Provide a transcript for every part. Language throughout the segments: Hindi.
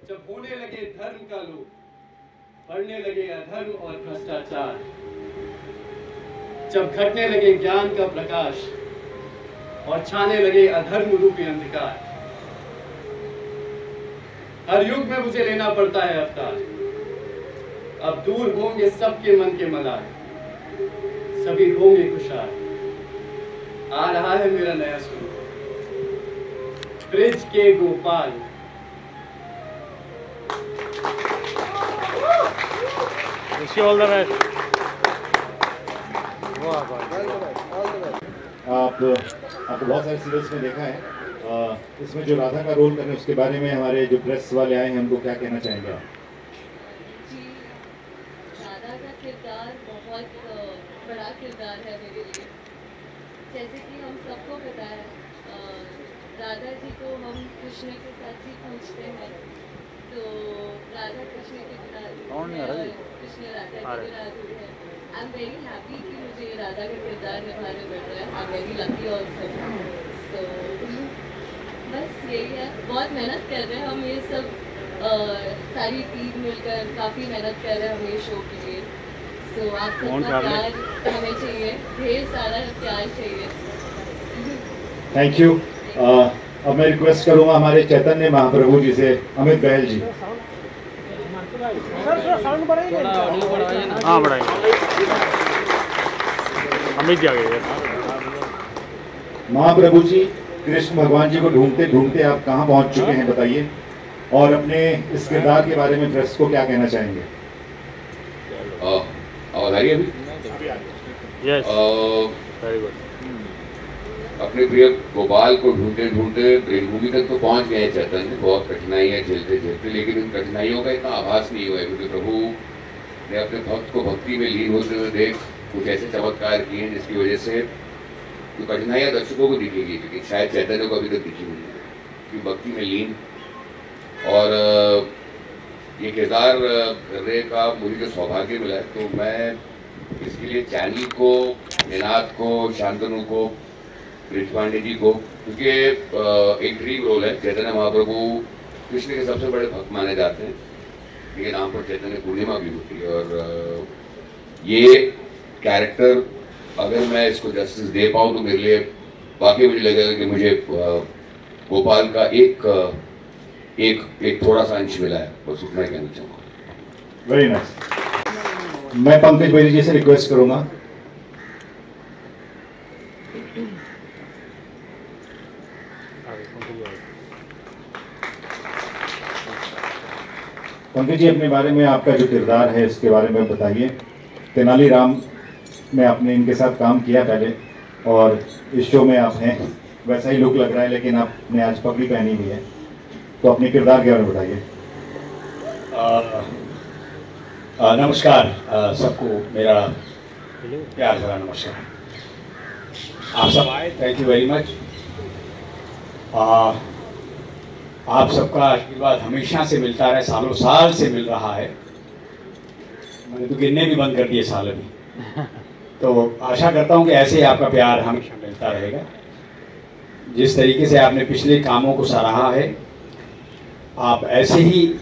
जब होने लगे धर्म का लोप, बढ़ने लगे अधर्म और भ्रष्टाचार, जब घटने लगे ज्ञान का प्रकाश और छाने लगे अधर्म रूपी अंधकार, हर युग में मुझे लेना पड़ता है अवतार। अब दूर होंगे सबके मन के मलाल, सभी होंगे खुशहाल। आ रहा है मेरा नया स्वरूप, ब्रिज के गोपाल। All the best. आपको बहुत सारे सीरियल्स में देखा है, इसमें जो राधा का रोल करें उसके बारे में हमारे जो प्रेस वाले आए हैं उनको क्या कहना चाहेंगे आप? जी, राधा का किरदार बहुत बड़ा किरदार है मेरे लिए। जैसे कि हम सबको पता है, राधा जी को हम कृष्ण के साथ ही पूछते हैं, तो राधा कृष्ण के बिना कृष्ण राधा के बिना अधूरे हैं। आई एम वेरी हैप्पी कि मुझे राधा का किरदार निभाने मिल रहा है। I am very lucky also. तो बस यही है, बहुत मेहनत कर रहे हैं हम ये सब, सारी टीम मिलकर काफ़ी मेहनत कर रहे हैं हम ये शो के लिए। सो आप सबका प्यार हमें चाहिए, ढेर सारा प्यार चाहिए। Thank you. अब मैं रिक्वेस्ट करूंगा हमारे चैतन्य महाप्रभु जी से, अमित बहल जी। हाँ बढ़ाइए, अमित जी आ गए। महाप्रभु जी, कृष्ण भगवान जी को ढूंढते ढूंढते आप कहाँ पहुँच चुके हैं बताइए, और अपने इस किरदार के बारे में प्रेस को क्या कहना चाहेंगे? आवाज आ रही है अभी? Yes, very good. अपने प्रिय गोपाल को ढूंढते ढूंढते प्रेमभूमि तक तो पहुंच गए चैतन्य, बहुत कठिनाइयां झेलते झेलते, लेकिन उन कठिनाइयों का इतना आभास नहीं हुआ है, क्योंकि प्रभु ने अपने भक्त को भक्ति में लीन होते हुए देख कुछ ऐसे चमत्कार किए हैं जिसकी वजह से जो कठिनाइयां दर्शकों को दिखेगी, लेकिन शायद चैतन्य को अभी तक दिखी नहीं है, क्योंकि भक्ति में लीन। और ये किरदार करने का मुझे जो सौभाग्य मिला है, तो मैं इसके लिए चैनल को, निनाद को, शांतनु को, ब्रिज पांडे जी को, क्योंकि एक ड्रीम रोल है। चैतन्य महाप्रभु कृष्ण के सबसे बड़े भक्त माने जाते हैं, ये नाम पर चैतन्य पूर्णिमा भी होती है, और ये कैरेक्टर अगर मैं इसको जस्टिस दे पाऊँ तो मेरे लिए वाकई मुझे लगेगा कि मुझे गोपाल का एक थोड़ा सा अंश मिला है, बस उतना ही कहना चाहूँगा। Very nice. मैं पंकज बैरी जी से रिक्वेस्ट करूंगा। पंकज जी, अपने बारे में, आपका जो किरदार है इसके बारे में बताइए। तेनालीराम में आपने इनके साथ काम किया पहले, और इस शो में आप हैं, वैसा ही लुक लग रहा है, लेकिन आपने आज पगड़ी पहनी हुई है, तो अपने किरदार के बारे में बताइए। नमस्कार सबको, मेरा प्यार भरा नमस्कार। आप सब आए, थैंक यू वेरी मच। आप सबका आशीर्वाद हमेशा से मिलता रहे, सालों साल से मिल रहा है। मैंने तो गिनने भी बंद कर दिए साल अभी। तो आशा करता हूँ कि ऐसे ही आपका प्यार हमेशा मिलता रहेगा। जिस तरीके से आपने पिछले कामों को सराहा है, आप ऐसे ही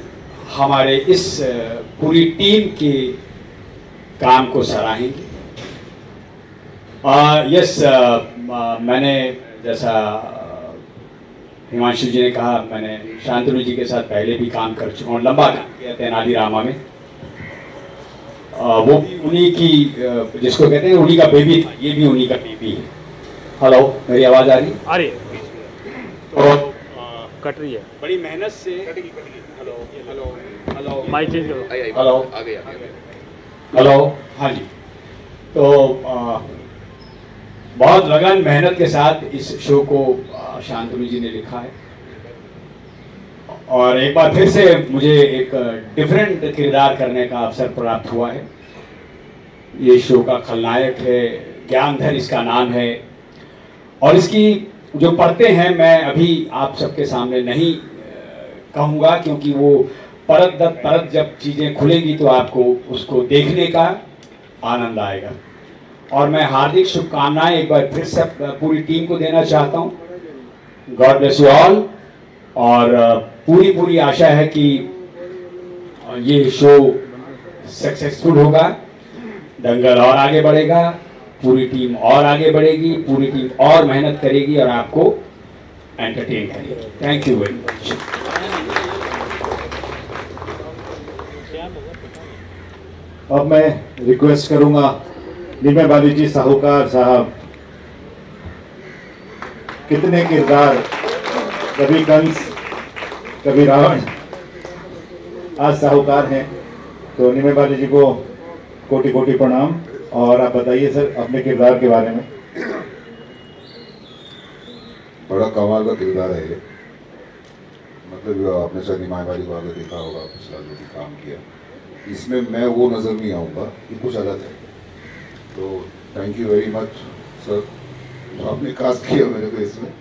हमारे इस पूरी टीम के काम को सराहेंगे। यस, मैंने जैसा हिमांशु जी ने कहा, मैंने शांतनु जी के साथ पहले भी काम कर चुका हूँ, लंबा काम किया तेनालीरामा में। वो भी उन्हीं की, जिसको कहते हैं उन्हीं का बेबी था, ये भी उन्हीं का बेबी है। हेलो, मेरी आवाज़ आ रही है? आ रही है। तो कट रही है, बड़ी मेहनत से। Hello hello hello, mike change करो। हेलो, आ गया। हेलो, हाँ जी। तो बहुत लगन मेहनत के साथ इस शो को शांतनु जी ने लिखा है, और एक बार फिर से मुझे एक डिफरेंट किरदार करने का अवसर प्राप्त हुआ है। ये शो का खलनायक है, ज्ञानधर इसका नाम है, और इसकी जो पढ़ते हैं मैं अभी आप सबके सामने नहीं कहूँगा, क्योंकि वो परत दर परत जब चीज़ें खुलेंगी तो आपको उसको देखने का आनंद आएगा। और मैं हार्दिक शुभकामनाएं एक बार फिर से पूरी टीम को देना चाहता हूँ। God bless you all. और पूरी आशा है कि ये शो सक्सेसफुल होगा, दंगल और आगे बढ़ेगा, पूरी टीम और आगे बढ़ेगी, पूरी टीम और मेहनत करेगी और आपको एंटरटेन करेगी। Thank you very much. अब मैं रिक्वेस्ट करूंगा नीमे बालीजी साहूकार साहब, कितने किरदार, कभी कंस कभी रावण, आज साहूकार हैं, तो नीमे बालीजी को कोटि कोटि प्रणाम। और आप बताइए सर अपने किरदार के बारे में। बड़ा कमाल का किरदार है ये, मतलब आपने शायद निमाय वाली को आगे देखा होगा, पिछला जो भी काम किया, इसमें मैं वो नज़र नहीं आऊँगा, ये कुछ अलग है। तो thank you very much sir, आपने कास्ट किया मेरे को इसमें।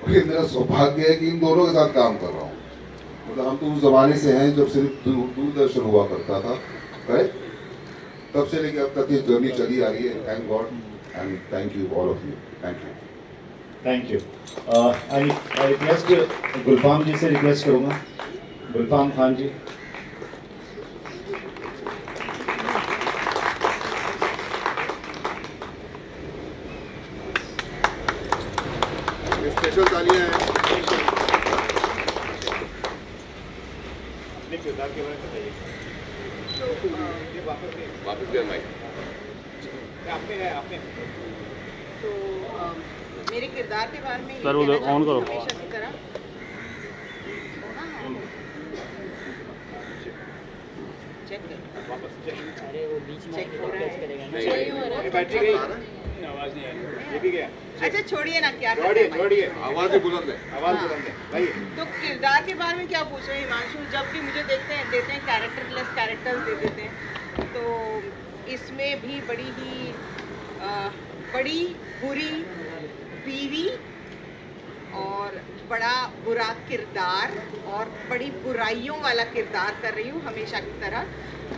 और ये मेरा सौभाग्य है कि इन दोनों के साथ काम कर रहा हूँ। मतलब हम तो उस ज़माने से हैं जब सिर्फ दूरदर्शन हुआ करता था, राइट? तब से लेके अब तक ये जर्नी चली आ रही है। Thank God and thank you all of you. Thank you. Thank you. I request Gulfam ji से रिक्वेस्ट करूँगा, गुलफाम खान जी। स्पेशल तालियां हैं। अपने किरदार के बारे में बताइए। वापस गया माइक। आपने तो मेरे किरदार के बारे में सर वो ऑन करो। हमेशा की तरह चेक हो रहा है। बैटरी गई, आवाज नहीं आई। ये भी गया। अच्छा छोड़िए ना, क्या छोड़िए, आवाज़ ही बुलंद है। आवाज बुलंद है भाई। तो किरदार के बारे में क्या पूछ रहे हैं हिमांशु? जब भी मुझे देते हैं कैरेक्टरलेस कैरेक्टर्स दे देते हैं, तो इसमें भी बड़ी बुरी बीवी और बड़ा बुरा किरदार और बड़ी बुराइयों वाला किरदार कर रही हूँ हमेशा की तरह।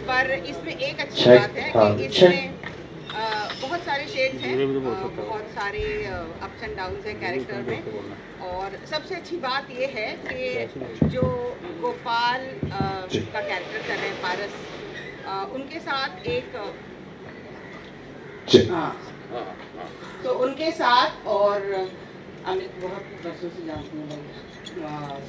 पर इसमें एक अच्छी बात है कि इसमें बहुत सारे शेड्स हैं, बहुत सारे अप्स एंड डाउन्स हैं कैरेक्टर में। और सबसे अच्छी बात ये है कि जो गोपाल का कैरेक्टर कर रहे हैं पारस, उनके साथ एक तो उनके साथ और अमित बहुत वर्षों से जानती हूँ,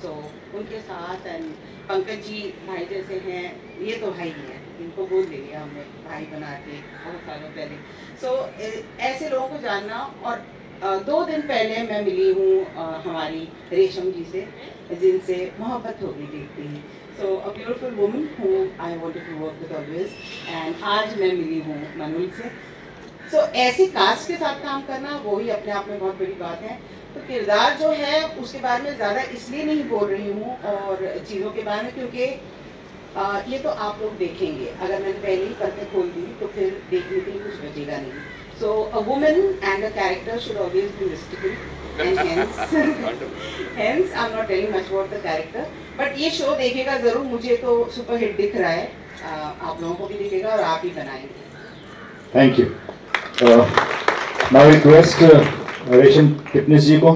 सो उनके साथ एंड पंकज जी भाई जैसे हैं, ये तो भाई ही हैं, इनको बोल दिया हमने भाई बना के बहुत सालों पहले। सो ऐसे लोगों को जानना। और 2 दिन पहले मैं मिली हूँ हमारी रेशम जी से, जिनसे मोहब्बत हो गई देखती ही। सो अ ब्यूटीफुल वुमन हूँ I wanted to work with always, and आज मैं मिली हूँ मनुल से। सो ऐसी कास्ट के साथ काम करना वो ही अपने आप में बहुत बड़ी बात है। तो किरदार जो है उसके बारे में ज़्यादा इसलिए नहीं बोल रही हूँ और चीज़ों के बारे में, क्योंकि ये तो आप लोग देखेंगे। अगर मैंने पहले ही पर्दे खोल दी तो फिर देखने के लिए कुछ बचेगा नहीं। So a woman and a character should always be mystical, and hence I'm not telling much about the character, but ये शो देखिएगा ज़रूर। मुझे तो सुपर हिट दिख रहा है, आप लोगों को भी दिखेगा और आप ही बनाएंगे। Thank you. नाउ रिक्वेस्ट रेशम फिटनेस जी को,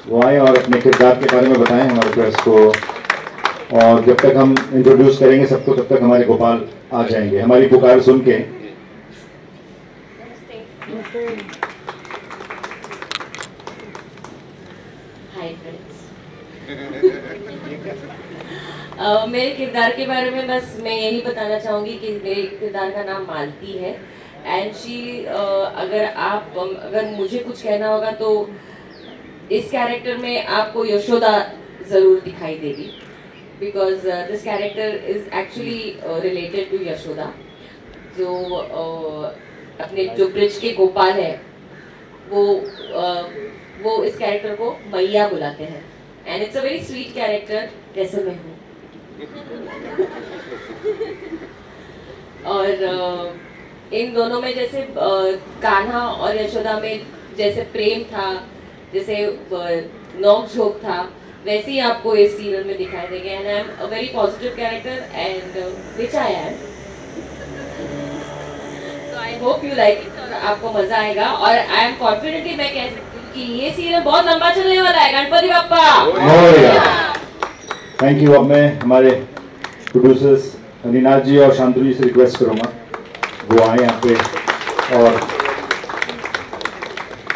वो आए और अपने किरदार के बारे में बताएं हमारे प्रेस को। और जब तक हम इंट्रोड्यूस करेंगे सबको, तब तक हमारे गोपाल आ जाएंगे हमारी पुकार सुन के। Hi friends. मेरे किरदार के बारे में बस मैं यही बताना चाहूँगी कि मेरे किरदार का नाम मालती है। एंड शी अगर मुझे कुछ कहना होगा तो इस कैरेक्टर में आपको यशोदा ज़रूर दिखाई देगी, because this character is actually related to Yashoda, जो अपने जो ब्रिज के गोपाल है वो इस कैरेक्टर को मैया बुलाते हैं। And it's a very sweet character, जैसे मैं हूँ। और इन दोनों में जैसे कान्हा और यशोदा में जैसे प्रेम था, जैसे नोक झोंक था, वैसे ही आपको इस सीरियल में दिखाई देंगे। And I am a very positive character and which I am. So I hope you like it और आपको मज़ा आएगा। और आई एम कॉन्फिडेंटली मैं कह सकती हूँ कि ये सीरियल बहुत लंबा चलने वाला है। Ganpati Bappa thank you. अब मैं हमारे प्रोड्यूसर्स अनिनाथ जी और शांतनु जी से रिक्वेस्ट करूँगा वो आए यहाँ पे। और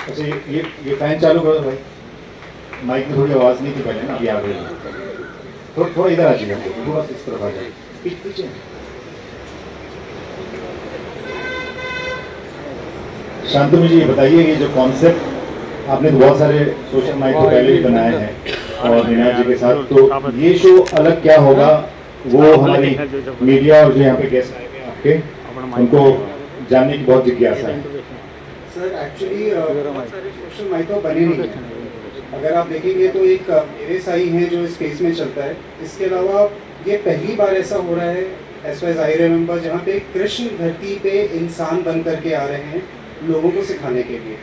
अच्छा ये फैन चालू करो भाई, माइक में थोड़ी आवाज़ नहीं थी पहले ना, अभी आ गई। थोड़ा इधर आ जाइए, थोड़ा इस तरफ आ जाइए, पीछे। शांतनु जी ये बताइए कि जो कॉन्सेप्ट आपने तो बहुत सारे सोशल माइक तो पहले भी बनाए हैं और अनिनाथ जी के साथ, तो ये शो अलग क्या होगा वो हमारी मीडिया और जो यहाँ पे गेस्ट आए हैं आपके, उनको जानने की बहुत जिज्ञासा है। सर एक्चुअली बहुत सारे सोशल माइक तो बने नहीं हैं। अगर आप देखेंगे तो एक मेरे साई हैं जो स्पेस में चलता है। इसके अलावा ये पहली बार ऐसा हो रहा है as far as I remember जहाँ पे कृष्ण धरती पे इंसान बन करके आ रहे हैं लोगों को सिखाने के लिए।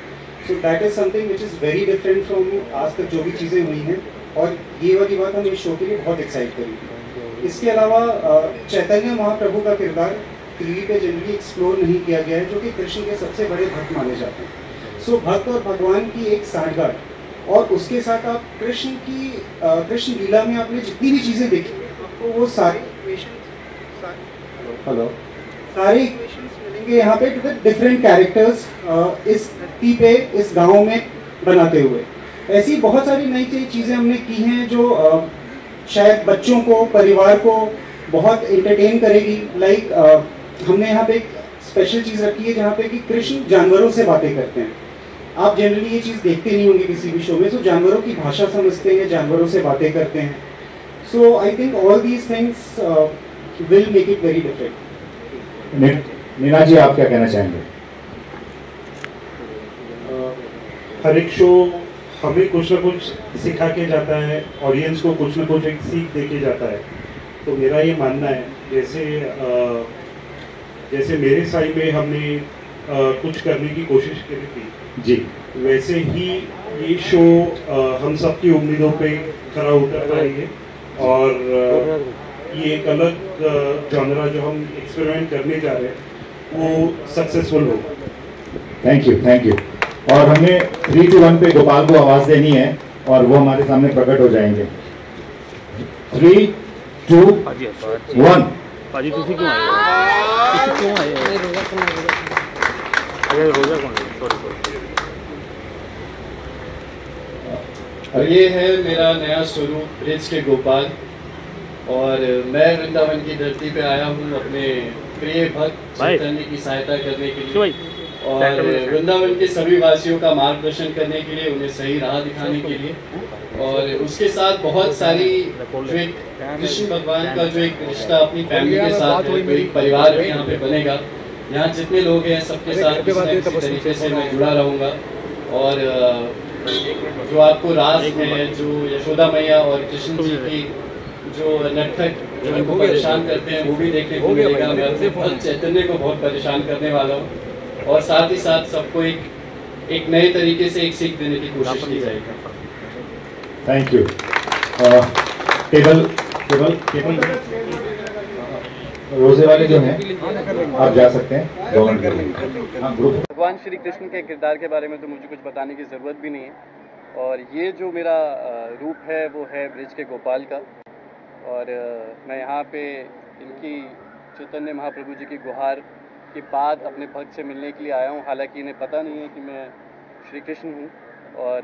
So that is something which is very different from आज तक जो भी चीज़ें हुई हैं, और ये वाली बात हम इस शो के लिए बहुत एक्साइट करेंगे। इसके अलावा चैतन्य महाप्रभु का किरदार टीवी पे जनरली एक्सप्लोर नहीं किया गया है, जो कि कृष्ण के सबसे बड़े भक्त माने जाते हैं। सो भक्त और भगवान की एक साठगांठ, और उसके साथ आप कृष्ण लीला में आपने जितनी भी चीज़ें देखी आपको वो सारे इक्वेशंस मिलेंगे यहाँ पे विद डिफरेंट कैरेक्टर्स इस धरती पे इस गांव में बनाते हुए। ऐसी बहुत सारी नई चीज़ें हमने की हैं जो शायद बच्चों को, परिवार को बहुत एंटरटेन करेगी। लाइक हमने यहाँ पे एक स्पेशल चीज़ रखी है जहाँ पे कि कृष्ण जानवरों से बातें करते हैं। आप जनरली ये चीज़ देखते नहीं होंगे किसी भी शो में। सो जानवरों की भाषा समझते हैं, जानवरों से बातें करते हैं। So I think all these things will make it very different. Neena ji आप क्या कहना चाहेंगे? हर एक शो हमें कुछ ना कुछ सिखा के जाता है, ऑडियंस को कुछ ना कुछ एक सीख दे के जाता है। तो मेरा ये मानना है जैसे मेरे साइड में हमने कुछ करने की कोशिश करी थी जी, वैसे ही ये शो हम सबकी उम्मीदों पे खरा उतर पाएंगे, और ये एक अलग जॉनरा जो हम एक्सपेरिमेंट करने जा रहे हैं वो सक्सेसफुल होगा। Thank you. और हमें 3, 2, 1 पे गोपाल को आवाज़ देनी है और वो हमारे सामने प्रकट हो जाएंगे। 3, 2, 1। पाजी तुसी क्यों आए? क्यों आए? रोजा कौन है? सॉरी। और ये है मेरा नया स्वरूप ब्रिज के गोपाल, और मैं वृंदावन की धरती पे आया हूँ अपने प्रिय भक्त चैतन्य की सहायता करने के लिए, और वृंदावन के सभी वासियों का मार्गदर्शन करने के लिए, उन्हें सही राह दिखाने के लिए, और उसके साथ बहुत सारी जो एक कृष्ण भगवान का जो एक रिश्ता अपनी फैमिली के साथ है, कोई परिवार भी यहाँ पे बनेगा। यहाँ जितने लोग हैं सबके साथ किसी न किसी तरीके से मैं जुड़ा रहूँगा, और जो आपको रास है, जो यशोदा मैया और कृष्ण जी की जो नटखट जो इनको परेशान करते हैं वो भी देखने को मिलेगा। मैं अपने भक्त चैतन्य को बहुत परेशान करने वाला हूँ, और साथ ही साथ सबको एक नए तरीके से एक सीख देने की कोशिश की जाएगी। Thank you. टेबल रोजे वाले जो हैं आप जा सकते हैं। भगवान श्री कृष्ण के किरदार के बारे में तो मुझे कुछ बताने की ज़रूरत भी नहीं है, और ये जो मेरा रूप है वो है ब्रिज के गोपाल का, और मैं यहाँ पे इनकी चैतन्य महाप्रभु जी की गुहार के बाद अपने भक्त से मिलने के लिए आया हूँ। हालांकि इन्हें पता नहीं है कि मैं श्री कृष्ण हूँ, और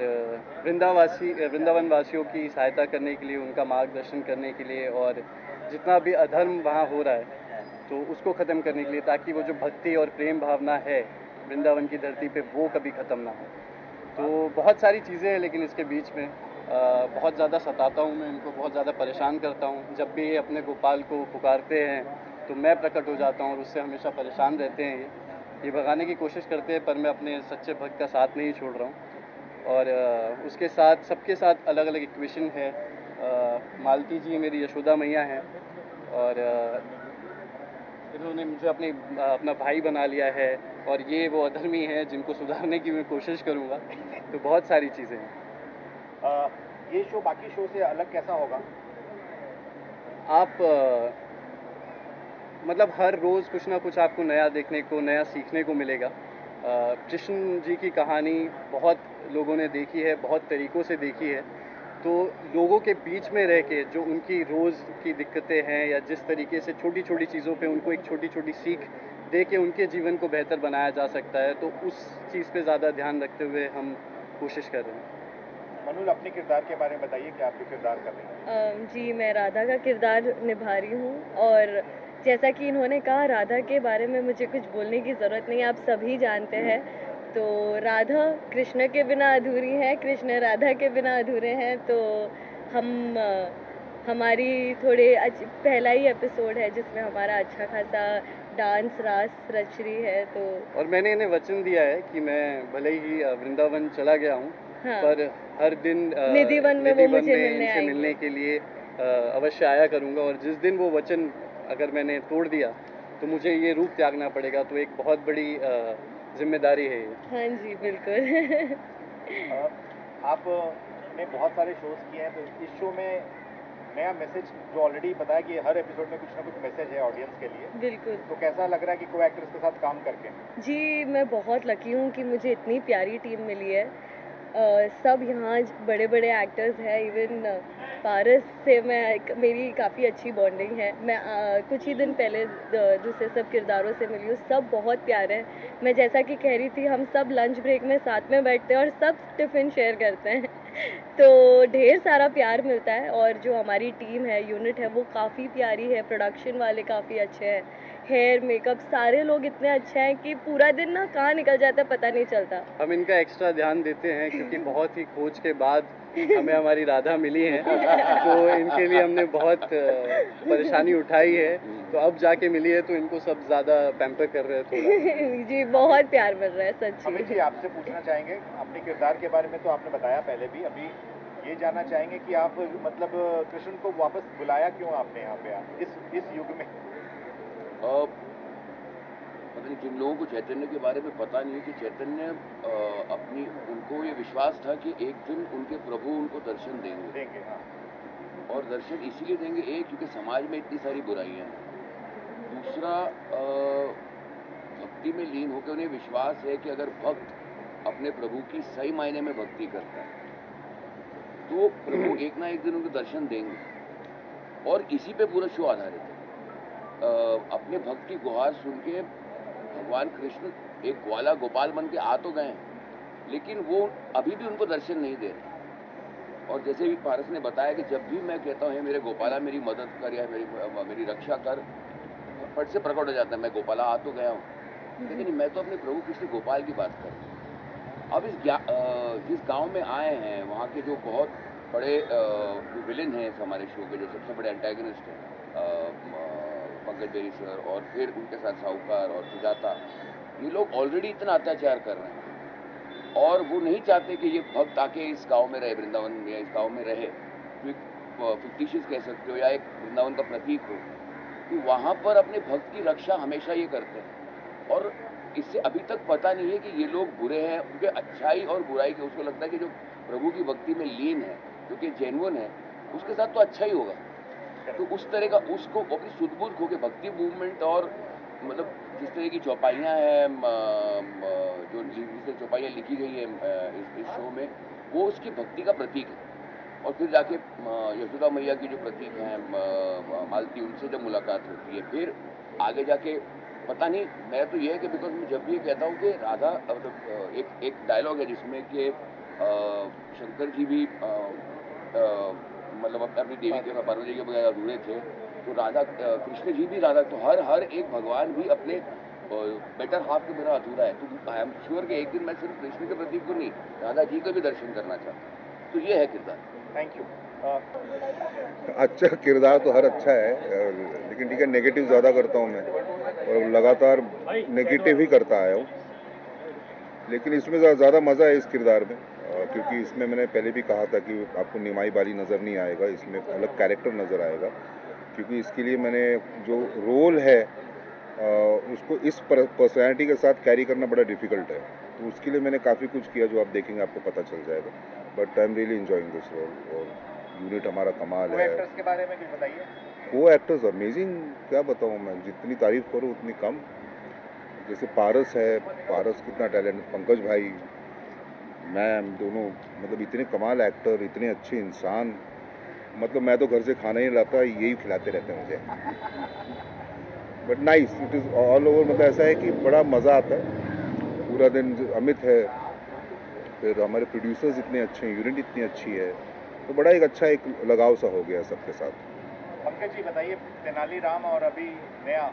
वृंदावन वासियों की सहायता करने के लिए, उनका मार्गदर्शन करने के लिए, और जितना भी अधर्म वहाँ हो रहा है तो उसको ख़त्म करने के लिए, ताकि वो जो भक्ति और प्रेम भावना है वृंदावन की धरती पे वो कभी ख़त्म ना हो। तो बहुत सारी चीज़ें हैं, लेकिन इसके बीच में बहुत ज़्यादा सताता हूँ मैं इनको, बहुत ज़्यादा परेशान करता हूँ। जब भी ये अपने गोपाल को पुकारते हैं तो मैं प्रकट हो जाता हूँ, और उससे हमेशा परेशान रहते हैं। ये भगाने की कोशिश करते हैं, पर मैं अपने सच्चे भक्त का साथ नहीं छोड़ रहा हूँ। और उसके साथ सबके साथ अलग अलग इक्वेशन है। मालती जी मेरी यशोदा मैया हैं, और इन्होंने मुझे अपना भाई बना लिया है, और ये वो अधर्मी हैं जिनको सुधारने की मैं कोशिश करूँगा। तो बहुत सारी चीज़ें हैं। ये शो बाकी शो से अलग कैसा होगा? आप मतलब हर रोज़ कुछ ना कुछ आपको नया देखने को, नया सीखने को मिलेगा। कृष्ण जी की कहानी बहुत लोगों ने देखी है, बहुत तरीक़ों से देखी है, तो लोगों के बीच में रह के जो उनकी रोज़ की दिक्कतें हैं या जिस तरीके से छोटी छोटी चीज़ों पे उनको एक छोटी छोटी सीख दे के उनके जीवन को बेहतर बनाया जा सकता है, तो उस चीज़ पे ज़्यादा ध्यान रखते हुए हम कोशिश कर रहे हैं। मनुल, अपने किरदार के बारे में बताइए कि आप जो किरदार कर रहे हैं। जी, मैं राधा का किरदार निभा रही हूँ और जैसा कि इन्होंने कहा, राधा के बारे में मुझे कुछ बोलने की ज़रूरत नहीं है, आप सभी जानते हैं। तो राधा कृष्ण के बिना अधूरी है, कृष्ण राधा के बिना अधूरे हैं। तो हम हमारी पहला ही एपिसोड है जिसमें हमारा अच्छा खासा डांस रास रच रही है। तो और मैंने इन्हें वचन दिया है कि मैं भले ही वृंदावन चला गया हूँ, हाँ, पर हर दिन निधिवन में वो मुझे इनसे मिलने के लिए अवश्य आया करूँगा। और जिस दिन वो वचन अगर मैंने तोड़ दिया तो मुझे ये रूप त्यागना पड़ेगा, तो एक बहुत बड़ी जिम्मेदारी है ये। हाँ जी, बिल्कुल। आपने बहुत सारे शोज़ किए हैं, तो इस शो में नया मैसेज जो ऑलरेडी बताया कि हर एपिसोड में कुछ ना कुछ मैसेज है ऑडियंस के लिए, बिल्कुल। तो कैसा लग रहा है कि को एक्टर्स के साथ काम करके? जी, मैं बहुत लकी हूँ कि मुझे इतनी प्यारी टीम मिली है। सब यहाँ बड़े बड़े एक्टर्स हैं, इवन पारस से मेरी काफ़ी अच्छी बॉन्डिंग है। मैं कुछ ही दिन पहले दूसरे सब किरदारों से मिली हूँ, सब बहुत प्यारे हैं। मैं जैसा कि कह रही थी, हम सब लंच ब्रेक में साथ में बैठते हैं और सब टिफ़िन शेयर करते हैं। तो ढेर सारा प्यार मिलता है। और जो हमारी टीम है, यूनिट है, वो काफ़ी प्यारी है। प्रोडक्शन वाले काफ़ी अच्छे हैं, हेयर मेकअप सारे लोग इतने अच्छे हैं कि पूरा दिन ना कहाँ निकल जाता है पता नहीं चलता। हम इनका एक्स्ट्रा ध्यान देते हैं क्योंकि बहुत ही खोज के बाद हमें हमारी राधा मिली है, तो इनके लिए हमने बहुत परेशानी उठाई है। तो अब जाके मिली है तो इनको सब ज़्यादा पैम्पर कर रहे हैं थोड़ा। जी, बहुत प्यार मिल रहा है सच्ची। अमित जी, आपसे पूछना चाहेंगे अपने किरदार के बारे में, तो आपने बताया पहले भी, अभी ये जानना चाहेंगे कि आप मतलब कृष्ण को वापस बुलाया क्यों आपने यहाँ पे इस युग में? पता नहीं जिन लोगों को चैतन्य के बारे में पता नहीं है कि चैतन्य उनको ये विश्वास था कि एक दिन उनके प्रभु उनको दर्शन देंगे। हाँ। और दर्शन इसीलिए देंगे, एक क्योंकि समाज में इतनी सारी बुराइयां हैं, दूसरा भक्ति में लीन होकर उन्हें विश्वास है कि अगर भक्त अपने प्रभु की सही मायने में भक्ति करता है तो प्रभु एक ना एक दिन उनको दर्शन देंगे। और इसी पे पूरा शो आधारित है। अपने भक्त की गुहार सुन के भगवान कृष्ण एक ग्वाला गोपाल बन के आ तो गए हैं, लेकिन वो अभी भी उनको दर्शन नहीं दे रहे। और जैसे भी पारस ने बताया कि जब भी मैं कहता हूँ मेरे गोपाला मेरी मदद कर या मेरी रक्षा कर, फट से प्रकट हो जाता है, मैं गोपाला आ तो गया हूँ, लेकिन मैं तो अपने प्रभु कृष्ण गोपाल की बात कर रहा हूँ। अब जिस गांव में आए हैं वहाँ के जो बहुत बड़े विलेन हैं हमारे शो के, जो सबसे बड़े एंटागनिस्ट हैं पंकज बेरी सर, और फिर उनके साथ साहूकार और सुजाता, ये लोग ऑलरेडी इतना अत्याचार कर रहे हैं और वो नहीं चाहते कि ये भक्त आके इस गांव में रहे, वृंदावन में या इस गांव में रहे, तो फिक्टिशियस कह सकते हो या एक वृंदावन का प्रतीक हो, तो वहाँ पर अपने भक्त की रक्षा हमेशा ये करते हैं। और इससे अभी तक पता नहीं है कि ये लोग बुरे हैं, क्योंकि अच्छाई और बुराई के उसको लगता है कि जो प्रभु की भक्ति में लीन है, जो कि जेन्युइन है, उसके साथ तो अच्छा ही होगा। तो उस तरह का उसको अपनी सुध-बुध खो के भक्ति मूवमेंट और मतलब जिस तरह की चौपाइयाँ हैं, जो जिस चौपाइयाँ लिखी गई है इस शो में, वो उसकी भक्ति का प्रतीक है। और फिर जाके यशोदा मैया की जो प्रतीक हैं मालती, उनसे जब मुलाकात होती है, फिर आगे जाके पता नहीं, मैं तो ये है कि बिकॉज मैं जब भी ये कहता हूँ कि राधा मतलब एक डायलॉग है जिसमें कि शंकर जी भी मतलब अपनी देवी के पार्वती के बगैर अधूरे थे, तो राधा कृष्ण जी भी राधा, तो हर एक भगवान भी अपने बेटर हाफ के बिना अधूरा है। तो आई एम श्योर कि एक दिन मैं सिर्फ कृष्ण के प्रतीक को नहीं, राधा जी का भी दर्शन करना चाहता हूँ। तो ये है किरदार। Thank you. अच्छा किरदार तो हर अच्छा है, लेकिन ठीक है, नेगेटिव ज़्यादा करता हूँ मैं और लगातार नेगेटिव ही करता आया हूँ, लेकिन इसमें ज़्यादा मज़ा है इस किरदार में, क्योंकि इसमें मैंने पहले भी कहा था कि आपको निमाई बाली नज़र नहीं आएगा, इसमें अलग कैरेक्टर नज़र आएगा, क्योंकि इसके लिए मैंने जो रोल है उसको इस पर्सनैलिटी के साथ कैरी करना बड़ा डिफ़िकल्ट है, तो उसके लिए मैंने काफ़ी कुछ किया, जो आप देखेंगे आपको पता चल जाएगा। But I am really enjoying this role और यूनिट हमारा कमाल है। एक्टर्स के बारे में कुछ बताइए। को एक्टर्स अमेजिंग, क्या बताऊँ मैं, जितनी तारीफ करूँ उतनी कम। जैसे पारस है, पारस कितना टैलेंट, पंकज भाई, मैम, दोनों मतलब इतने कमाल एक्टर, इतने अच्छे इंसान, मतलब मैं तो घर से खाना ही लाता, यही खिलाते रहते हैं मुझे। But nice, it is all over, मतलब ऐसा है कि बड़ा मज़ा आता है पूरा दिन। अमित है, फिर हमारे प्रोड्यूसर्स इतने अच्छे हैं, यूनिट इतनी अच्छी है, तो बड़ा एक अच्छा एक लगाव सा हो गया सबके साथ। पंकज जी बताइए, तेनालीराम और अभी नया,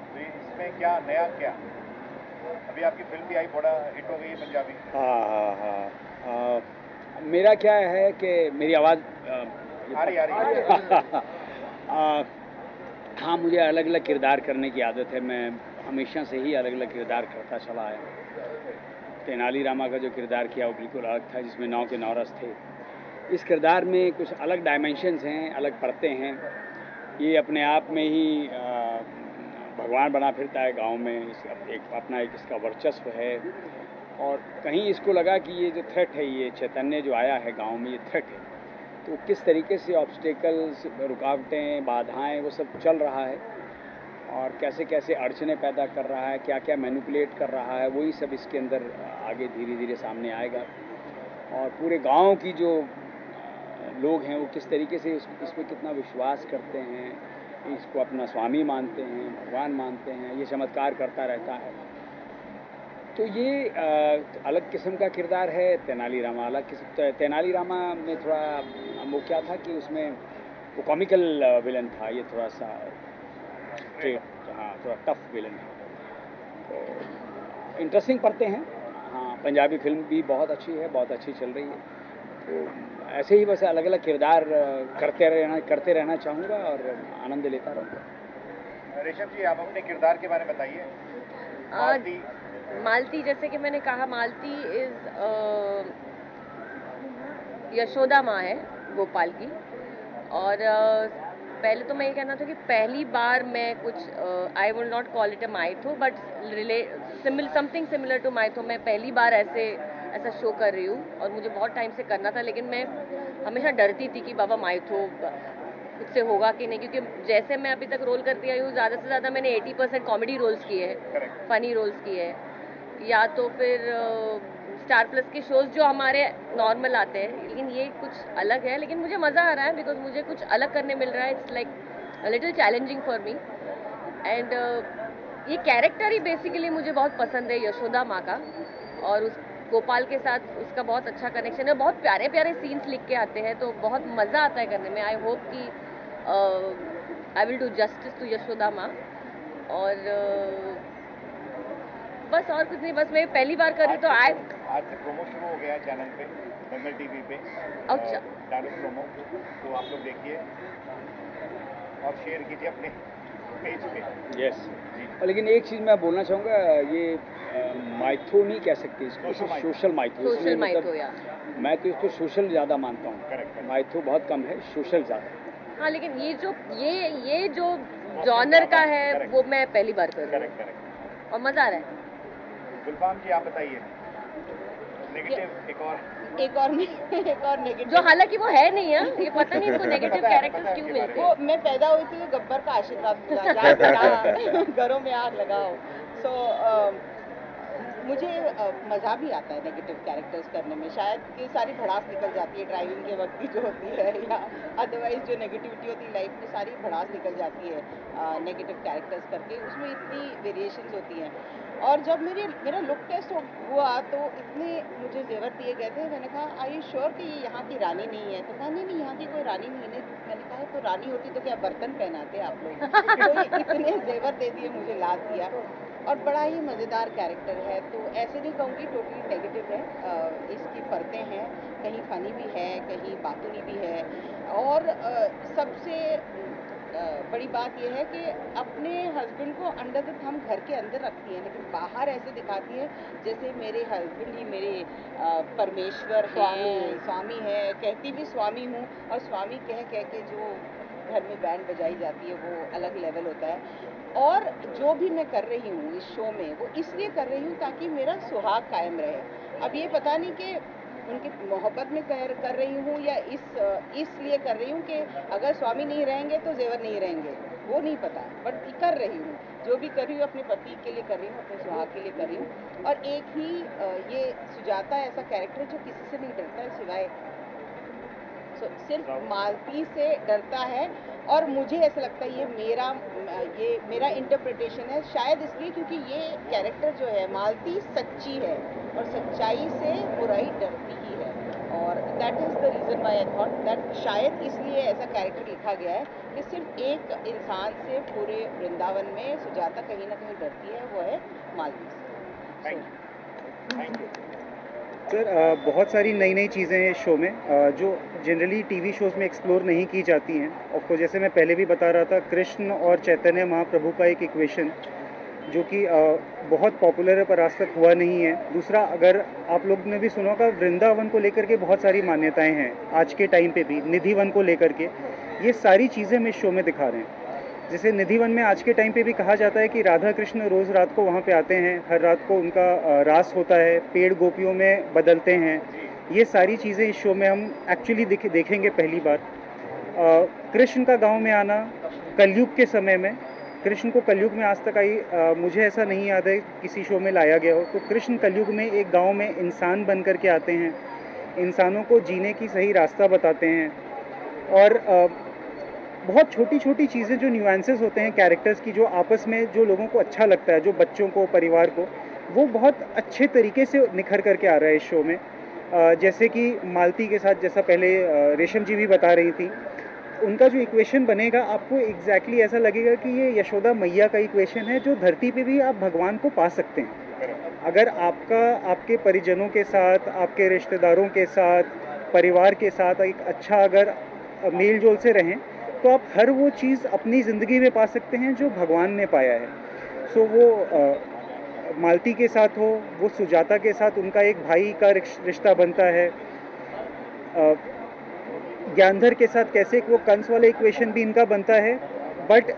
तो इसमें क्या नया क्या? अभी आपकी फिल्म भी आई, बड़ा हिट हो गई है पंजाबी। हाँ, मेरा क्या है कि मेरी आवाज़ आ रही है। हाँ, मुझे अलग अलग किरदार करने की आदत है। मैं हमेशा से ही अलग अलग किरदार करता चला आया। तेनालीरामा का जो किरदार किया वो बिल्कुल अलग था, जिसमें 9 के 9 रस थे। इस किरदार में कुछ अलग डायमेंशंस हैं, अलग परतें हैं। ये अपने आप में ही भगवान बना फिरता है गांव में, एक अपना एक इसका वर्चस्व है। और कहीं इसको लगा कि ये जो थ्रेट है, ये चैतन्य जो आया है गांव में, ये थ्रेट है, तो किस तरीके से ऑब्स्टेकल्स, रुकावटें, बाधाएं, वो सब चल रहा है और कैसे कैसे अड़चने पैदा कर रहा है, क्या क्या मैनिपुलेट कर रहा है, वही सब इसके अंदर आगे धीरे धीरे सामने आएगा। और पूरे गांव की जो लोग हैं वो किस तरीके से इसमें कितना विश्वास करते हैं, इसको अपना स्वामी मानते हैं, भगवान मानते हैं, ये चमत्कार करता रहता है। तो ये अलग किस्म का किरदार है। तेनालीरामा अलग किस्म। तेनालीरामा में थोड़ा वो क्या था कि उसमें वो कॉमिकल विलन था, ये थोड़ा सा स्ट्रेट, हाँ, थोड़ा टफ विलन है। तो इंटरेस्टिंग पढ़ते हैं। हाँ, पंजाबी फिल्म भी बहुत अच्छी है, बहुत अच्छी चल रही है। तो ऐसे ही बस अलग अलग किरदार करते रहना चाहूँगा और आनंद लेता रहूँगा। रेशम जी, आप अपने किरदार के बारे में बताइए। मालती, जैसे कि मैंने कहा, मालती यशोदा माँ है गोपाल की। और पहले तो मैं ये कहना था कि पहली बार मैं कुछ, I will not call it a mytho, but something similar to mytho, मैं पहली बार ऐसा शो कर रही हूँ। और मुझे बहुत टाइम से करना था, लेकिन मैं हमेशा डरती थी कि बाबा माइथो मुझसे होगा कि नहीं, क्योंकि जैसे मैं अभी तक रोल करती आई हूँ, ज़्यादा से ज़्यादा मैंने 80% कॉमेडी रोल्स किए हैं, फ़नी रोल्स किए हैं, या तो फिर स्टार प्लस के शोज़ जो हमारे नॉर्मल आते हैं। लेकिन ये कुछ अलग है, लेकिन मुझे मज़ा आ रहा है, बिकॉज मुझे कुछ अलग करने मिल रहा है। It's like a little challenging for me. And ये कैरेक्टर ही बेसिकली मुझे बहुत पसंद है, यशोदा माँ का। और उस गोपाल के साथ उसका बहुत अच्छा कनेक्शन है, बहुत प्यारे प्यारे सीन्स लिख के आते हैं, तो बहुत मज़ा आता है करने में। आई होप कि I will do justice to Yashoda माँ। और बस और कुछ नहीं, बस मैं पहली बार कर रही हूँ। तो आज से प्रोमो शुरू हो गया है चैनल पे, दंगल टीवी पे। अच्छा, डायरेक्ट प्रोमो, तो आप लोग देखिए और शेयर कीजिए अपने पेज पे। यस। लेकिन एक चीज़ मैं बोलना चाहूँगा, ये माइथो नहीं कह सकते इसको, सोशल माइथो। सोशल माइथो, या मैं तो इसको सोशल ज़्यादा मानता हूँ। माइथो बहुत कम है, सोशल ज़्यादा। हाँ, लेकिन ये जो जॉनर का है वो मैं पहली बार कर रही हूँ और मज़ा आ रहा है। गुलफाम जी, आप बताइए। नेगेटिव एक और नेगेटिव, जो हालांकि वो है नहीं है, ये पता नहीं इनको नेगेटिव कैरेक्टर्स क्यों मिलते हैं। मैं पैदा हुई थी तो गब्बर का आशीर्वाद मिला, घरों में आग लगाओ। सो मुझे मज़ा भी आता है नेगेटिव कैरेक्टर्स करने में। शायद ये सारी भड़ास निकल जाती है ड्राइविंग के वक्त की जो होती है, या अदरवाइज जो नेगेटिविटी होती है लाइफ में, सारी भड़ास निकल जाती है नेगेटिव कैरेक्टर्स करके। उसमें इतनी वेरिएशंस होती हैं। और जब मेरा लुक टेस्ट हुआ तो इतने मुझे जेवर दिए गए थे। मैंने कहा, आई यू श्योर कि ये यहाँ की रानी नहीं है? तो कहा नहीं, यहाँ की कोई रानी नहीं है। मैंने कहा तो रानी होती तो क्या बर्तन पहनाते आप लोग? तो इतने जेवर दे दिए, मुझे लाद दिया। और बड़ा ही मज़ेदार कैरेक्टर है। तो ऐसे नहीं कहूँगी टोटली नेगेटिव है, इसकी परतें हैं, कहीं फ़नी भी है, कहीं बातूनी भी है। और सबसे बड़ी बात यह है कि अपने हस्बैंड को अंडर द थंब घर के अंदर रखती है, लेकिन बाहर ऐसे दिखाती है जैसे मेरे हस्बैंड ही मेरे परमेश्वर हैं, स्वामी है। कहती भी स्वामी हूँ, और स्वामी कह के जो घर में बैंड बजाई जाती है वो अलग लेवल होता है। और जो भी मैं कर रही हूँ इस शो में, वो इसलिए कर रही हूँ ताकि मेरा सुहाग कायम रहे। अब ये पता नहीं कि उनकी मोहब्बत में कर रही हूँ या इसलिए कर रही हूँ कि अगर स्वामी नहीं रहेंगे तो जेवर नहीं रहेंगे, वो नहीं पता, बट कर रही हूँ। जो भी कर रही हूँ अपने पति के लिए कर रही हूँ, अपने सुहाग के लिए कर रही हूँ। और एक ही ये सुजाता ऐसा कैरेक्टर जो किसी से नहीं डरता है सिवाय सिर्फ मालती से डरता है। और मुझे ऐसा लगता है ये मेरा इंटरप्रिटेशन है, शायद इसलिए क्योंकि ये कैरेक्टर जो है मालती सच्ची है और सच्चाई से बुराई डरती ही है। और that is the reason why I thought that शायद इसलिए ऐसा कैरेक्टर लिखा गया है कि सिर्फ एक इंसान से पूरे वृंदावन में सुजाता कहीं ना कहीं डरती है, वो है मालती से। Thank you. सर बहुत सारी नई नई चीज़ें हैं इस शो में जो जनरली टीवी शोज़ में एक्सप्लोर नहीं की जाती हैं। ऑफकोर्स जैसे मैं पहले भी बता रहा था, कृष्ण और चैतन्य महाप्रभु का एक इक्वेशन जो कि बहुत पॉपुलर है पर आज तक हुआ नहीं है। दूसरा, अगर आप लोग ने भी सुना होगा, वृंदावन को लेकर के बहुत सारी मान्यताएं हैं आज के टाइम पे भी, निधिवन को लेकर के। ये सारी चीज़ें हम इस शो में दिखा रहे हैं। जैसे निधिवन में आज के टाइम पे भी कहा जाता है कि राधा कृष्ण रोज़ रात को वहाँ पे आते हैं, हर रात को उनका रास होता है, पेड़ गोपियों में बदलते हैं। ये सारी चीज़ें इस शो में हम एक्चुअली देखेंगे पहली बार। कृष्ण का गांव में आना कलयुग के समय में, कृष्ण को कलयुग में आज तक मुझे ऐसा नहीं याद है किसी शो में लाया गया हो। तो कृष्ण कलयुग में एक गाँव में इंसान बन कर के आते हैं, इंसानों को जीने की सही रास्ता बताते हैं। और बहुत छोटी छोटी चीज़ें जो न्यूएंसेस होते हैं कैरेक्टर्स की, जो आपस में जो लोगों को अच्छा लगता है, जो बच्चों को, परिवार को, वो बहुत अच्छे तरीके से निखर करके आ रहा है इस शो में। जैसे कि मालती के साथ, जैसा पहले रेशम जी भी बता रही थी, उनका जो इक्वेशन बनेगा आपको एग्जैक्टली ऐसा लगेगा कि ये यशोदा मैया का इक्वेशन है, जो धरती पे भी आप भगवान को पा सकते हैं। अगर आपके परिजनों के साथ, आपके रिश्तेदारों के साथ, परिवार के साथ एक अच्छा अगर मेल जोल से रहें तो आप हर वो चीज़ अपनी ज़िंदगी में पा सकते हैं जो भगवान ने पाया है। सो वो मालती के साथ हो, वो सुजाता के साथ उनका एक भाई का रिश्ता बनता है, ज्ञानधर के साथ कैसे वो कंस वाला इक्वेशन भी इनका बनता है। बट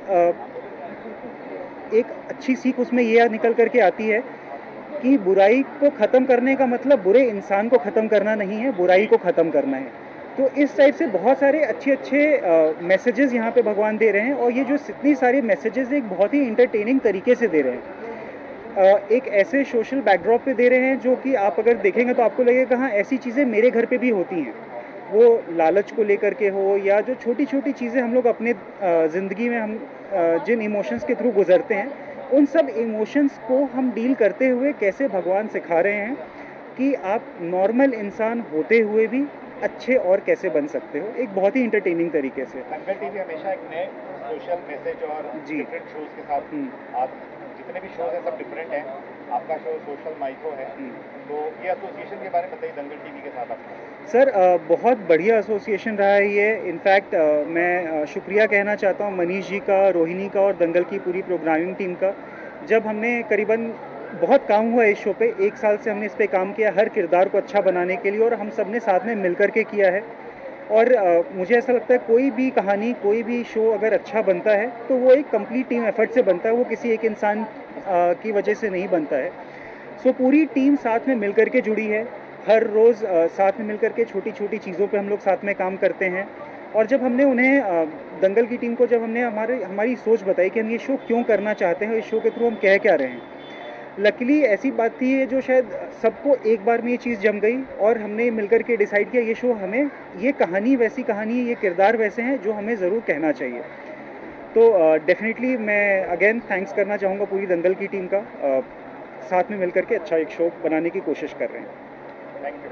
एक अच्छी सीख उसमें ये निकल करके आती है कि बुराई को ख़त्म करने का मतलब बुरे इंसान को ख़त्म करना नहीं है, बुराई को ख़त्म करना है। तो इस टाइप से बहुत सारे अच्छे मैसेजेस यहाँ पे भगवान दे रहे हैं। और ये जो इतनी सारे मैसेजेस एक बहुत ही इंटरटेनिंग तरीके से दे रहे हैं, एक ऐसे सोशल बैकड्रॉप पे दे रहे हैं जो कि आप अगर देखेंगे तो आपको लगेगा हाँ ऐसी चीज़ें मेरे घर पे भी होती हैं। वो लालच को लेकर के हो या जो छोटी छोटी चीज़ें हम लोग अपने ज़िंदगी में हम जिन इमोशंस के थ्रू गुजरते हैं, उन सब इमोशंस को हम डील करते हुए कैसे भगवान सिखा रहे हैं कि आप नॉर्मल इंसान होते हुए भी अच्छे और कैसे बन सकते हो, एक बहुत ही इंटरटेनिंग तरीके से। दंगल टीवी हमेशा एक नए सोशल मैसेज और डिफरेंट शोज के साथ, आप जितने भी शोज हैं सब डिफरेंट हैं। आपका शो सोशल माइको है, तो ये एसोसिएशन के बारे में बताइए दंगल टीवी के साथ आपका। सर बहुत बढ़िया एसोसिएशन रहा है ये। इनफैक्ट मैं शुक्रिया कहना चाहता हूँ मनीष जी का, रोहिणी का और दंगल की पूरी प्रोग्रामिंग टीम का। जब हमने करीबन बहुत काम हुआ इस शो पे, 1 साल से हमने इस पे काम किया हर किरदार को अच्छा बनाने के लिए, और हम सब ने साथ में मिल कर के किया है। और मुझे ऐसा लगता है कोई भी कहानी, कोई भी शो अगर अच्छा बनता है तो वो एक कंप्लीट टीम एफर्ट से बनता है, वो किसी एक इंसान की वजह से नहीं बनता है। सो पूरी टीम साथ में मिल कर के जुड़ी है, हर रोज़ साथ में मिल कर के छोटी छोटी चीज़ों पे हम लोग साथ में काम करते हैं। और जब हमने उन्हें दंगल की टीम को जब हमने हमारी सोच बताई कि हम ये शो क्यों करना चाहते हैं, इस शो के थ्रू हम कह क्या रहे हैं, लकीली ऐसी बात थी जो शायद सबको एक बार में ये चीज़ जम गई और हमने मिलकर के डिसाइड किया ये शो हमें, ये कहानी वैसी कहानी है, ये किरदार वैसे हैं जो हमें ज़रूर कहना चाहिए। तो डेफिनेटली मैं अगेन थैंक्स करना चाहूँगा पूरी दंगल की टीम का, साथ में मिलकर के अच्छा एक शो बनाने की कोशिश कर रहे हैं। Thank you.